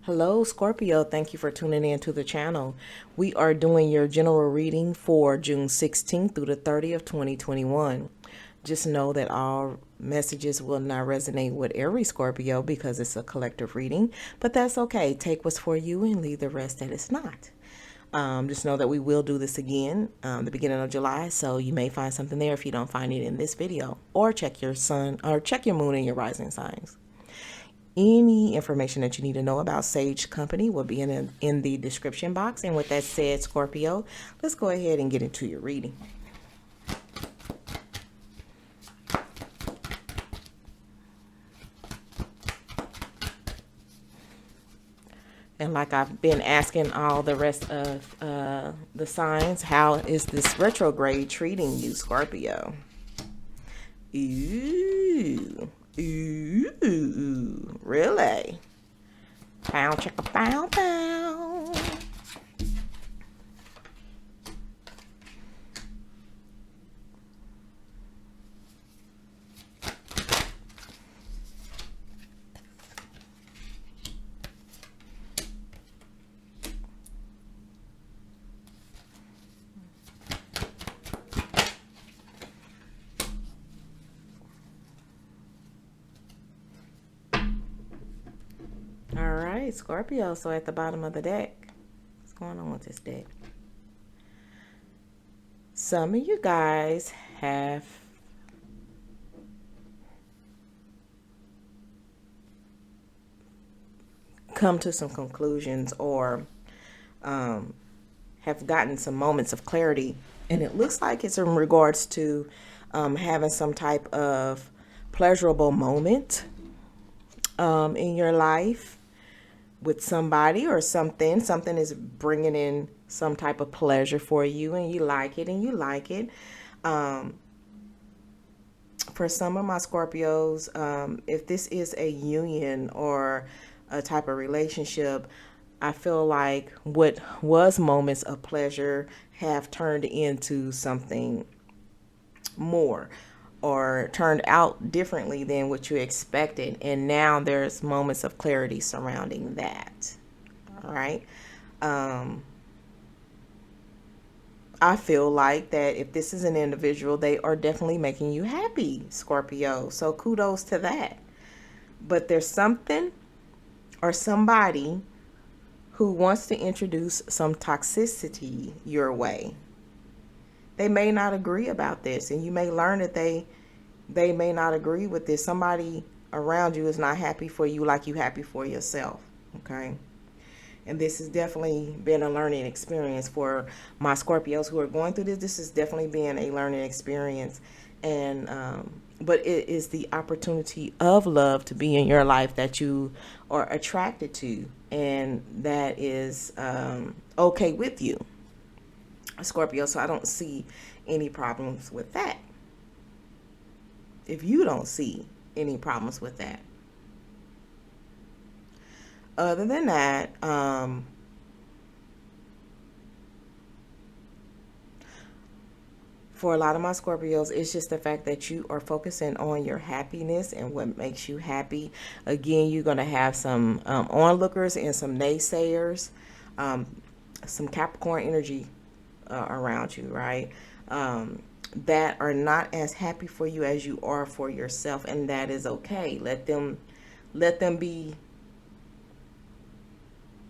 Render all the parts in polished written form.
Hello, Scorpio. Thank you for tuning in to the channel. We are doing your general reading for June 16th through the 30th, 2021. Just know that all messages will not resonate with every Scorpio because it's a collective reading, but that's okay. Take what's for you and leave the rest that it's not. Just know that we will do this again the beginning of July, so you may find something there if you don't find it in this video, or check your sun or check your moon and your rising signs. Any information that you need to know about Sage Company will be in the description box. And with that said, Scorpio, let's go ahead and get into your reading. And like I've been asking all the rest of the signs, how is this retrograde treating you, Scorpio? Ooh. Ooh, really? Pow, chicka, pow, pow. All right, Scorpio. So at the bottom of the deck, what's going on with this deck? Some of you guys have come to some conclusions or have gotten some moments of clarity. And it looks like it's in regards to having some type of pleasurable moment in your life with somebody or something. Something is bringing in some type of pleasure for you, and you like it, and you like it. For some of my Scorpios, if this is a union or a type of relationship, I feel like what was moments of pleasure have turned into something more, or turned out differently than what you expected. And now there's moments of clarity surrounding that. All right. I feel like that if this is an individual, they are definitely making you happy, Scorpio. So kudos to that. But there's something or somebody who wants to introduce some toxicity your way. They may not agree about this, and you may learn that they may not agree with this. Somebody around you is not happy for you like you happy for yourself. Okay. And this has definitely been a learning experience for my Scorpios who are going through this. This has definitely been a learning experience. And but it is the opportunity of love to be in your life that you are attracted to, and that is okay with you, Scorpio. So I don't see any problems with that. If you don't see any problems with that. Other than that, for a lot of my Scorpios, it's just the fact that you are focusing on your happiness and what makes you happy. Again, you're going to have some onlookers and some naysayers, some Capricorn energy around you, right? That are not as happy for you as you are for yourself, and that is okay. Let them be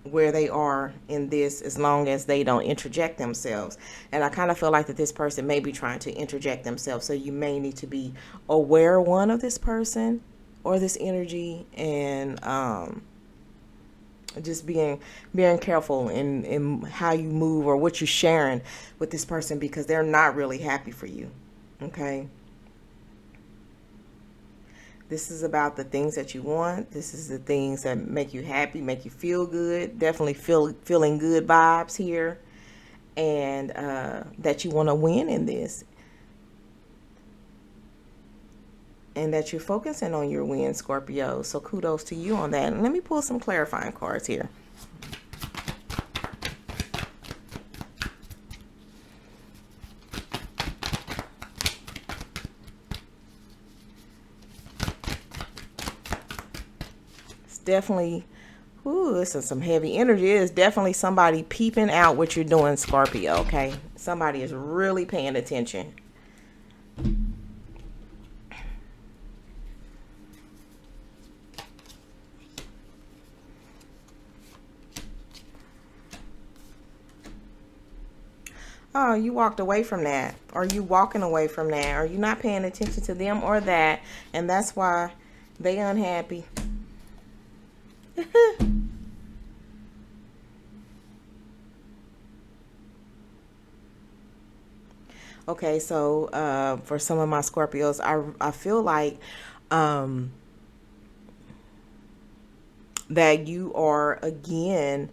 where they are in this, as long as they don't interject themselves. And I kind of feel like that this person may be trying to interject themselves, so you may need to be aware, one, of this person or this energy, and just being careful in how you move or what you're sharing with this person, because they're not really happy for you. Okay. This is about the things that you want. This is the things that make you happy, make you feel good. Definitely feeling good vibes here. And that you want to win in this. And that you're focusing on your win, Scorpio. So kudos to you on that. And let me pull some clarifying cards here. It's definitely Ooh, this is some heavy energy. It is definitely somebody peeping out what you're doing, Scorpio, okay? Somebody is really paying attention. Oh, you walked away from that. Are you walking away from that? Are you not paying attention to them or that? And that's why they unhappy. Okay, so for some of my Scorpios, I feel like um, that you are again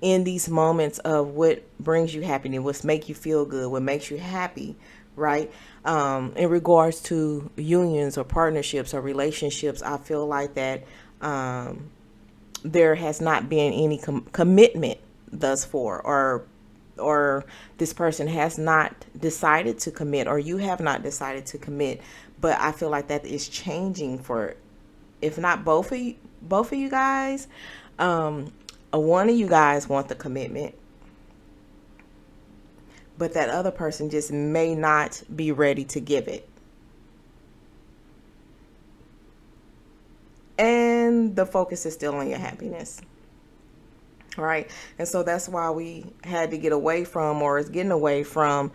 in these moments of what brings you happiness, what makes you feel good, what makes you happy, right? In regards to unions or partnerships or relationships, I feel like that there has not been any commitment thus far, or this person has not decided to commit, or you have not decided to commit. But I feel like that is changing for, if not both of you guys. One of you guys want the commitment, but that other person just may not be ready to give it. And the focus is still on your happiness. Right. And so that's why we had to get away from, or is getting away from,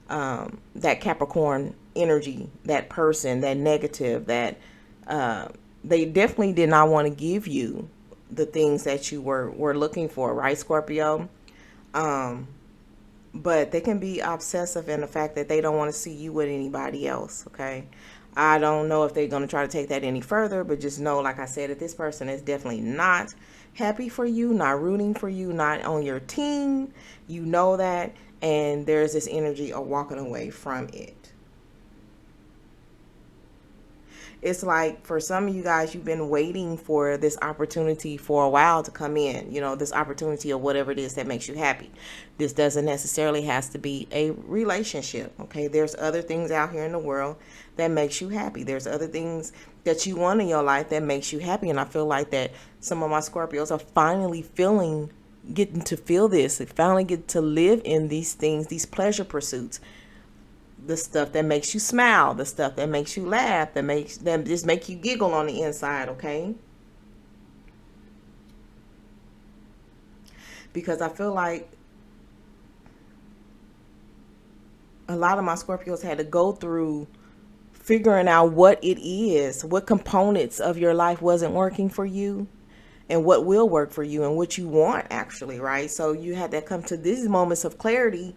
that Capricorn energy, that person, that negative, that they definitely did not want to give you the things that you were looking for, right, Scorpio? But they can be obsessive in the fact that they don't want to see you with anybody else, okay? I don't know if they're going to try to take that any further, but just know, like I said, that this person is definitely not happy for you, not rooting for you, not on your team. You know that, and there's this energy of walking away from it. It's like for some of you guys, you've been waiting for this opportunity for a while to come in, this opportunity or whatever it is that makes you happy. This doesn't necessarily has to be a relationship. Okay. There's other things out here in the world that makes you happy. There's other things that you want in your life that makes you happy. And I feel like that some of my Scorpios are finally getting to feel this. They finally get to live in these things, these pleasure pursuits, the stuff that makes you smile, the stuff that makes you laugh, that just make you giggle on the inside, okay? Because I feel like a lot of my Scorpios had to go through figuring out what it is, what components of your life wasn't working for you, and what will work for you, and what you want actually, right? So you had to come to these moments of clarity.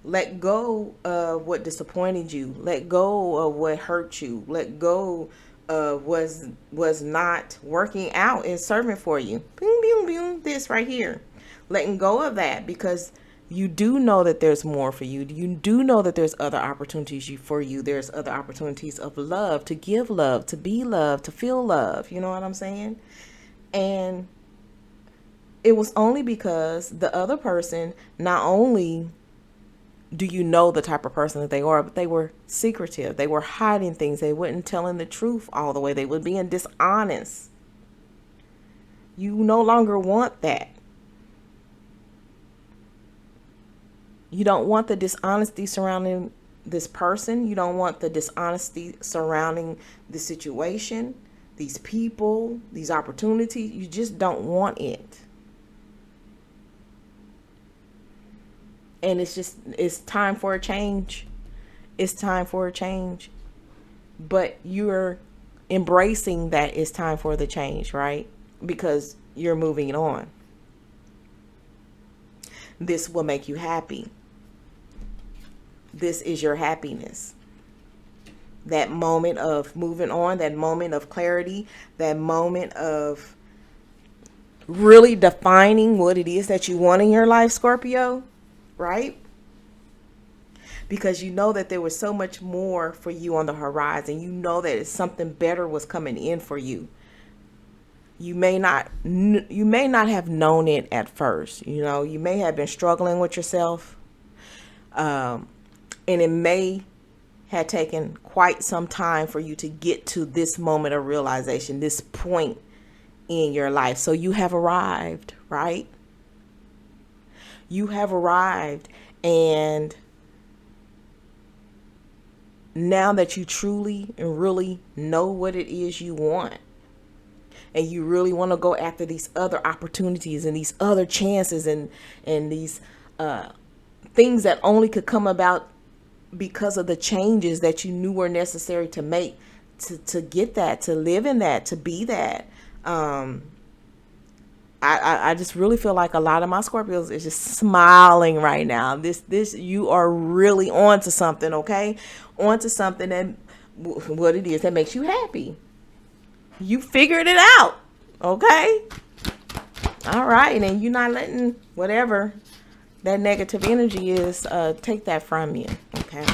Let go of what disappointed you. Let go of what hurt you. Let go of was not working out and serving for you. Boom, boom, boom. This right here. Letting go of that, because you do know that there's more for you. You do know that there's other opportunities for you. There's other opportunities of love, to give love, to be loved, to feel love. You know what I'm saying? And it was only because the other person, not only do you know the type of person that they are, but they were secretive. They were hiding things. They weren't telling the truth all the way. They were being dishonest. You no longer want that. You don't want the dishonesty surrounding this person. You don't want the dishonesty surrounding the situation, these people, these opportunities. You just don't want it. And it's time for a change. It's time for a change. But you're embracing that it's time for the change, right? Because you're moving on. This will make you happy. This is your happiness. That moment of moving on, that moment of clarity, that moment of really defining what it is that you want in your life, Scorpio. Right? Because you know that there was so much more for you on the horizon. You know that something better was coming in for you. You may not have known it at first. You may have been struggling with yourself. And it may have taken quite some time for you to get to this moment of realization, this point in your life. So you have arrived, right? You have arrived. And now that you truly and really know what it is you want, and you really want to go after these other opportunities and these other chances and these things that only could come about because of the changes that you knew were necessary to make, to get that, to live in that, to be that. I just really feel like a lot of my Scorpios is just smiling right now. This you are really on to something, okay? On to something that what it is that makes you happy. You figured it out, okay? All right, and you're not letting whatever that negative energy is take that from you, okay?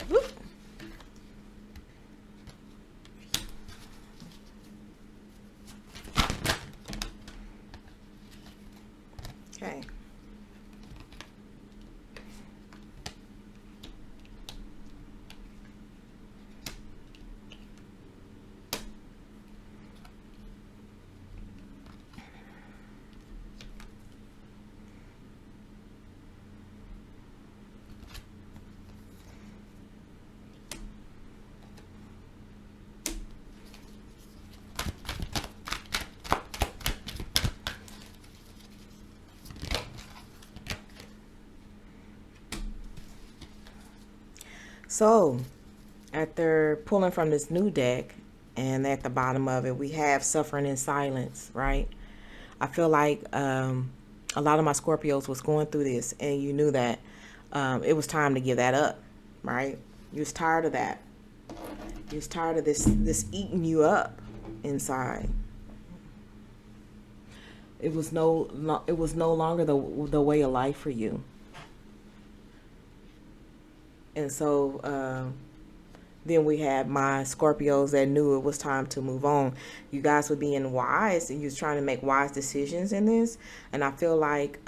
Whoop. Okay. So, after pulling from this new deck, and at the bottom of it, we have suffering in silence, right? I feel like a lot of my Scorpios was going through this, and you knew that it was time to give that up, right? You was tired of that. You was tired of this eating you up inside. It was no longer the way of life for you. And so then we had my Scorpios that knew it was time to move on. You guys were being wise, and you was trying to make wise decisions in this. And I feel like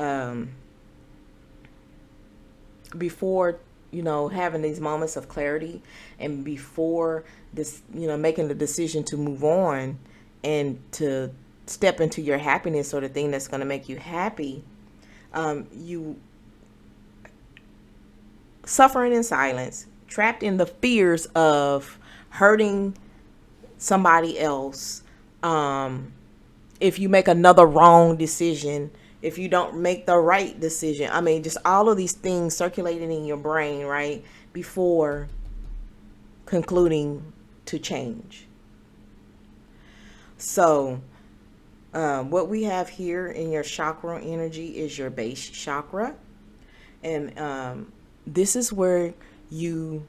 before, having these moments of clarity, and before this, making the decision to move on and to step into your happiness, or the thing that's going to make you happy, you suffering in silence, trapped in the fears of hurting somebody else. If you make another wrong decision, if you don't make the right decision, I mean, just all of these things circulating in your brain, right? Before concluding to change. So, what we have here in your chakra energy is your base chakra. And this is where you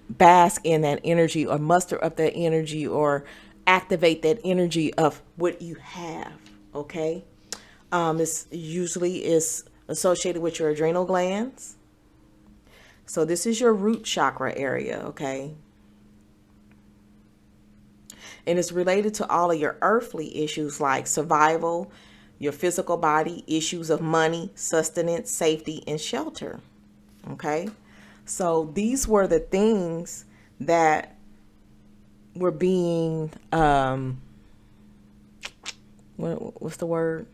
bask in that energy, or muster up that energy, or activate that energy of what you have, okay? It's usually is associated with your adrenal glands. So this is your root chakra area, okay? And it's related to all of your earthly issues like survival, your physical body, issues of money, sustenance, safety, and shelter. Okay? So these were the things that were being, what's the word?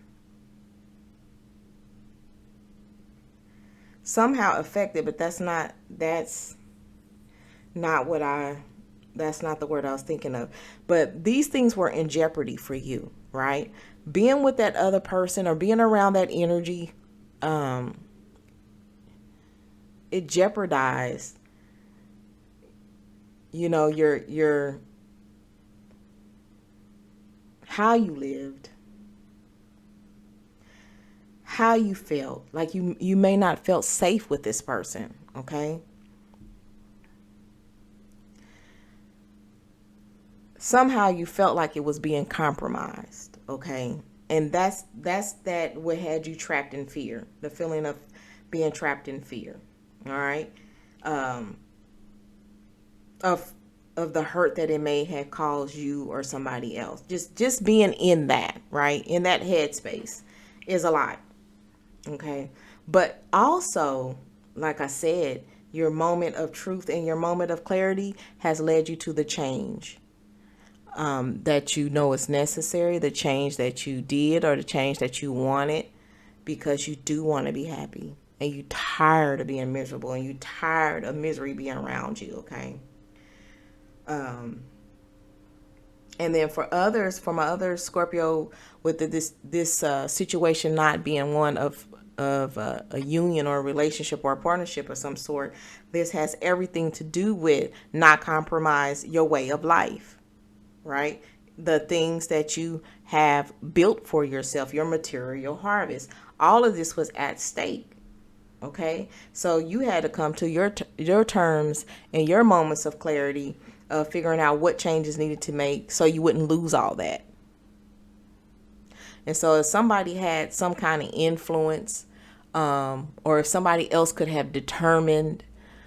Somehow affected, but that's not the word I was thinking of. But these things were in jeopardy for you, right? Being with that other person, or being around that energy, it jeopardized, your how you lived, how you felt. Like you may not felt safe with this person, okay? Somehow you felt like it was being compromised, okay? And that's that what had you trapped in fear, the feeling of being trapped in fear, all right? Of the hurt that it may have caused you or somebody else. Just being in that, right? In that headspace is a lot, okay? But also, like I said, Your moment of truth and your moment of clarity has led you to the change that you know is necessary, the change that you did or the change that you wanted, because you do want to be happy and you tired of being miserable and you tired of misery being around you, okay? And then for others, for my other Scorpio, with this situation not being one of a union or a relationship or a partnership of some sort, this has everything to do with not compromise your way of life, right? The things that you have built for yourself, your material harvest, all of this was at stake. Okay, so you had to come to your terms and your moments of clarity of figuring out what changes needed to make so you wouldn't lose all that. And so if somebody had some kind of influence, or if somebody else could have determined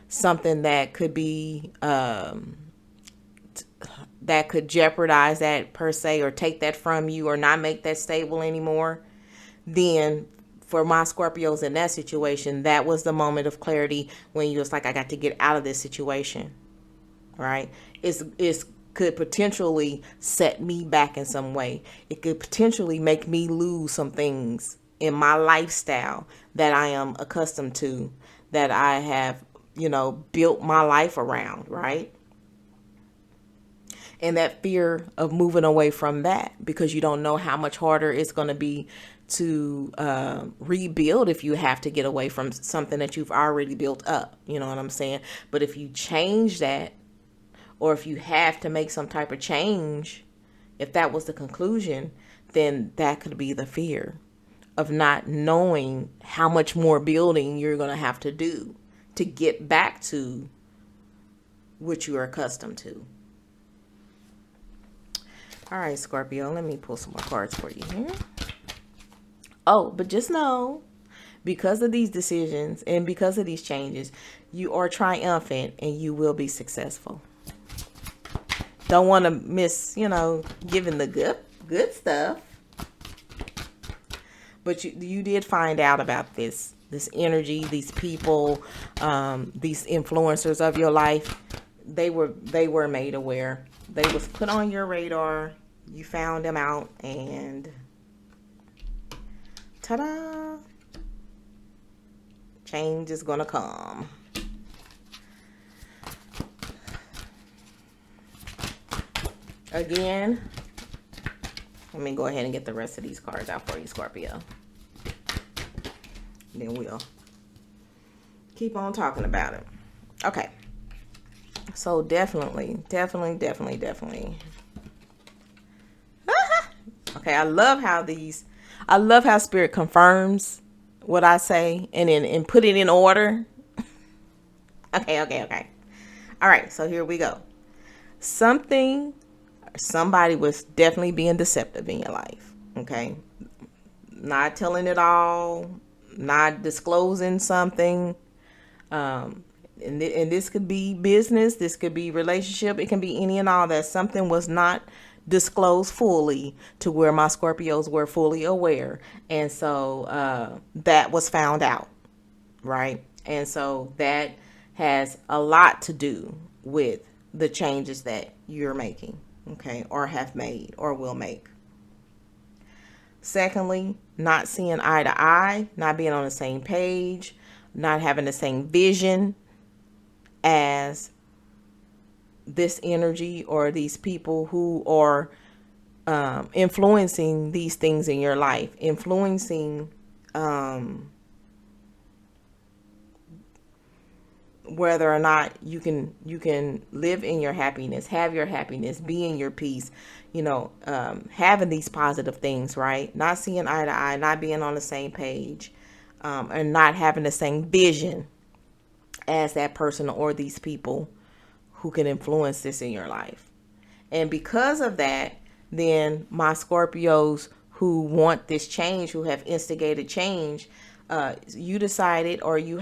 something that could be that could jeopardize that per se, or take that from you, or not make that stable anymore, then for my Scorpios in that situation, that was the moment of clarity when you was like, I got to get out of this situation, right? It's could potentially set me back in some way. It could potentially make me lose some things in my lifestyle that I am accustomed to, that I have, built my life around, right? And that fear of moving away from that, because you don't know how much harder it's going to be to rebuild if you have to get away from something that you've already built up. You know what I'm saying? But if you change that, or if you have to make some type of change, if that was the conclusion, then that could be the fear of not knowing how much more building you're going to have to do to get back to what you are accustomed to. All right, Scorpio, let me pull some more cards for you here. Oh, but just know, because of these decisions and because of these changes, you are triumphant and you will be successful. Don't want to miss, giving the good stuff. But you did find out about this energy, these people, these influencers of your life. They were made aware. They was put on your radar. You found them out, and ta-da! Change is gonna come. Again, let me go ahead and get the rest of these cards out for you, Scorpio. Then we'll keep on talking about it. Okay. So definitely. Okay, I love how Spirit confirms what I say and put it in order. Okay. All right, so here we go. Somebody was definitely being deceptive in your life. Okay. Not telling it all, not disclosing something. And this could be business, this could be relationship, it can be any and all that. Something was not disclosed fully to where my Scorpios were fully aware. And so that was found out, right? And so that has a lot to do with the changes that you're making, okay, or have made or will make. Secondly, not seeing eye to eye, not being on the same page, not having the same vision as this energy or these people who are influencing these things in your life, influencing whether or not you can live in your happiness, have your happiness, be in your peace, having these positive things, right? Not seeing eye to eye, not being on the same page, and not having the same vision as that person or these people who can influence this in your life. And because of that, then my Scorpios who want this change, who have instigated change, you decided, or you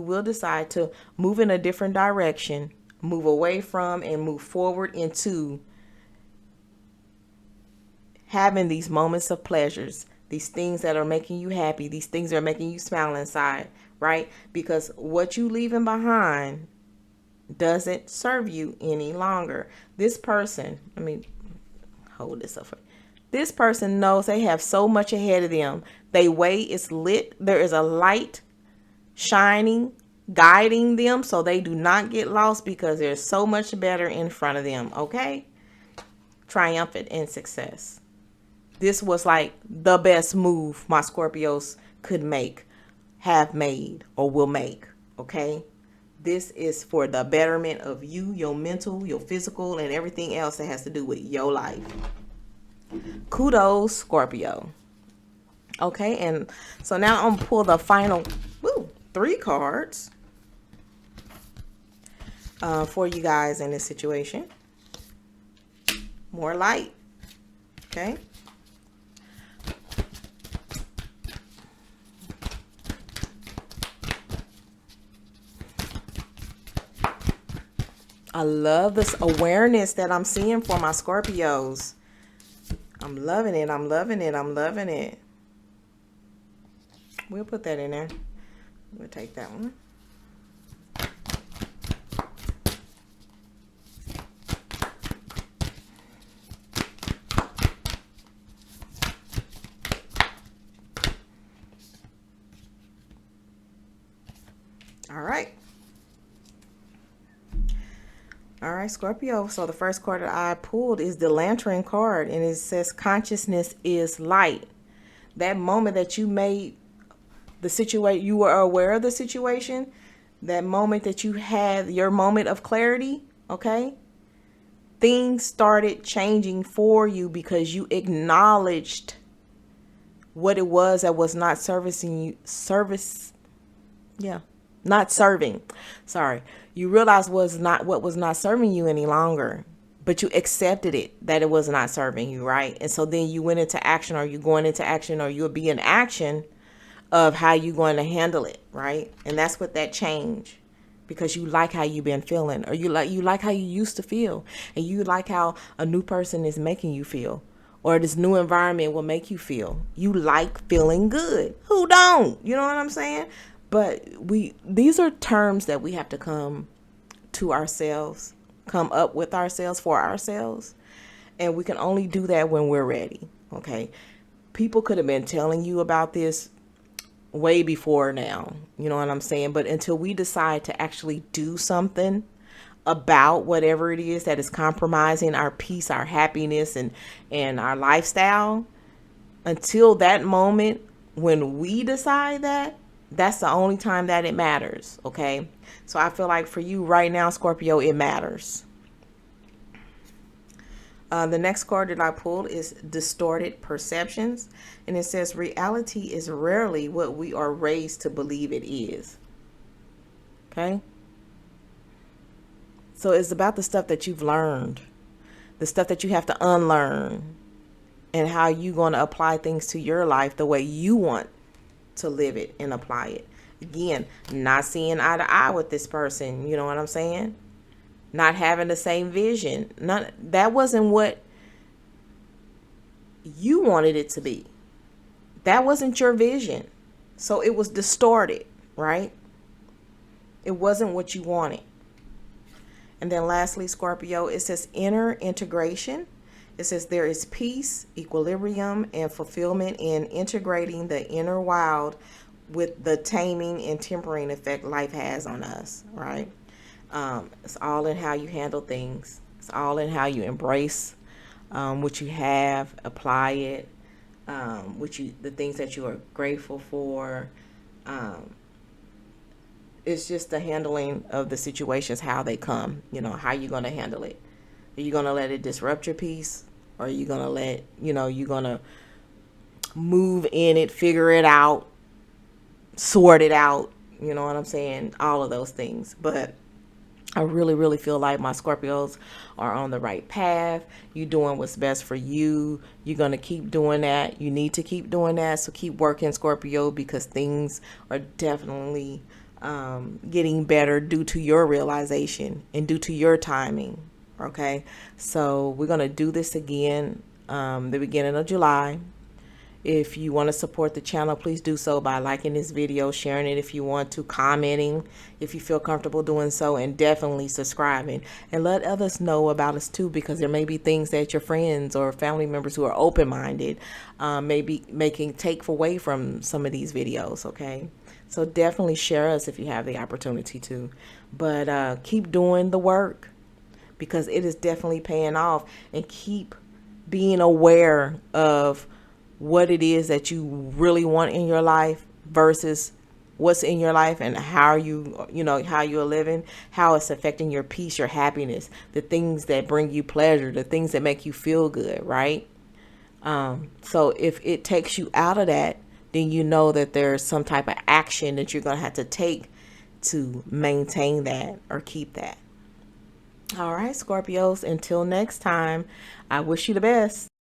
will decide to move in a different direction, move away from and move forward into having these moments of pleasures, these things that are making you happy, these things that are making you smile inside, right? Because what you leaving behind doesn't serve you any longer. This person, let me hold this up for you. This person knows they have so much ahead of them. Their way is lit. There is a light shining, guiding them so they do not get lost because there's so much better in front of them, okay? Triumphant in success. This was like the best move my Scorpios could make, have made, or will make, okay? This is for the betterment of you, your mental, your physical, and everything else that has to do with your life. Kudos, Scorpio. Okay, and so now I'm gonna pull the final 3 cards for you guys in this situation. More light. Okay. I love this awareness that I'm seeing for my Scorpios. I'm loving it. I'm loving it. I'm loving it. We'll put that in there. We'll take that one. All right. All right, Scorpio. So the first card that I pulled is the Lantern card, and it says consciousness is light. That moment that you made the situation, you were aware of the situation, that moment that you had your moment of clarity, okay? Things started changing for you because you acknowledged what it was that was not servicing you, not serving. Sorry. You realized was not what was not serving you any longer, but you accepted it that it was not serving you, right? And so then you went into action, or you going into action, or you'll be in action of how you going to handle it, right? And that's what that change, because you like how you've been feeling, or you like how you used to feel, and you like how a new person is making you feel, or this new environment will make you feel. You like feeling good. Who don't? You know what I'm saying? But these are terms that we have to come to ourselves, come up with ourselves, for ourselves. And we can only do that when we're ready, okay? People could have been telling you about this way before now, you know what I'm saying? But until we decide to actually do something about whatever it is that is compromising our peace, our happiness, and our lifestyle, until that moment when we decide that, that's the only time that it matters, okay? So I feel like for you right now, Scorpio, it matters. The next card that I pulled is Distorted Perceptions. And it says reality is rarely what we are raised to believe it is. Okay? So it's about the stuff that you've learned, the stuff that you have to unlearn, and how you're going to apply things to your life the way you want to live it and apply it. Again, not seeing eye to eye with this person, you know what I'm saying? Not having the same vision. That wasn't what you wanted it to be. That wasn't your vision. So it was distorted, right? It wasn't what you wanted. And then lastly, Scorpio, it says inner integration. It says there is peace, equilibrium, and fulfillment in integrating the inner wild with the taming and tempering effect life has on us, right? It's all in how you handle things. It's all in how you embrace what you have, apply it, the things that you are grateful for. It's just the handling of the situations, how they come, how you're going to handle it. Are you going to let it disrupt your peace? Or are you going to you're going to move in it, figure it out, sort it out, you know what I'm saying? All of those things. But I really, really feel like my Scorpios are on the right path. You're doing what's best for you. You're going to keep doing that. You need to keep doing that. So keep working, Scorpio, because things are definitely getting better due to your realization and due to your timing. Okay, so we're going to do this again the beginning of July. If you want to support the channel, please do so by liking this video, sharing it if you want to, commenting if you feel comfortable doing so, and definitely subscribing. And let others know about us too, because there may be things that your friends or family members who are open-minded may be making take away from some of these videos, okay? So definitely share us if you have the opportunity to. But keep doing the work, because it is definitely paying off. And keep being aware of what it is that you really want in your life versus what's in your life, and how how you're living, how it's affecting your peace, your happiness, the things that bring you pleasure, the things that make you feel good, right? So if it takes you out of that, then you know that there's some type of action that you're going to have to take to maintain that or keep that. All right, Scorpios, until next time, I wish you the best.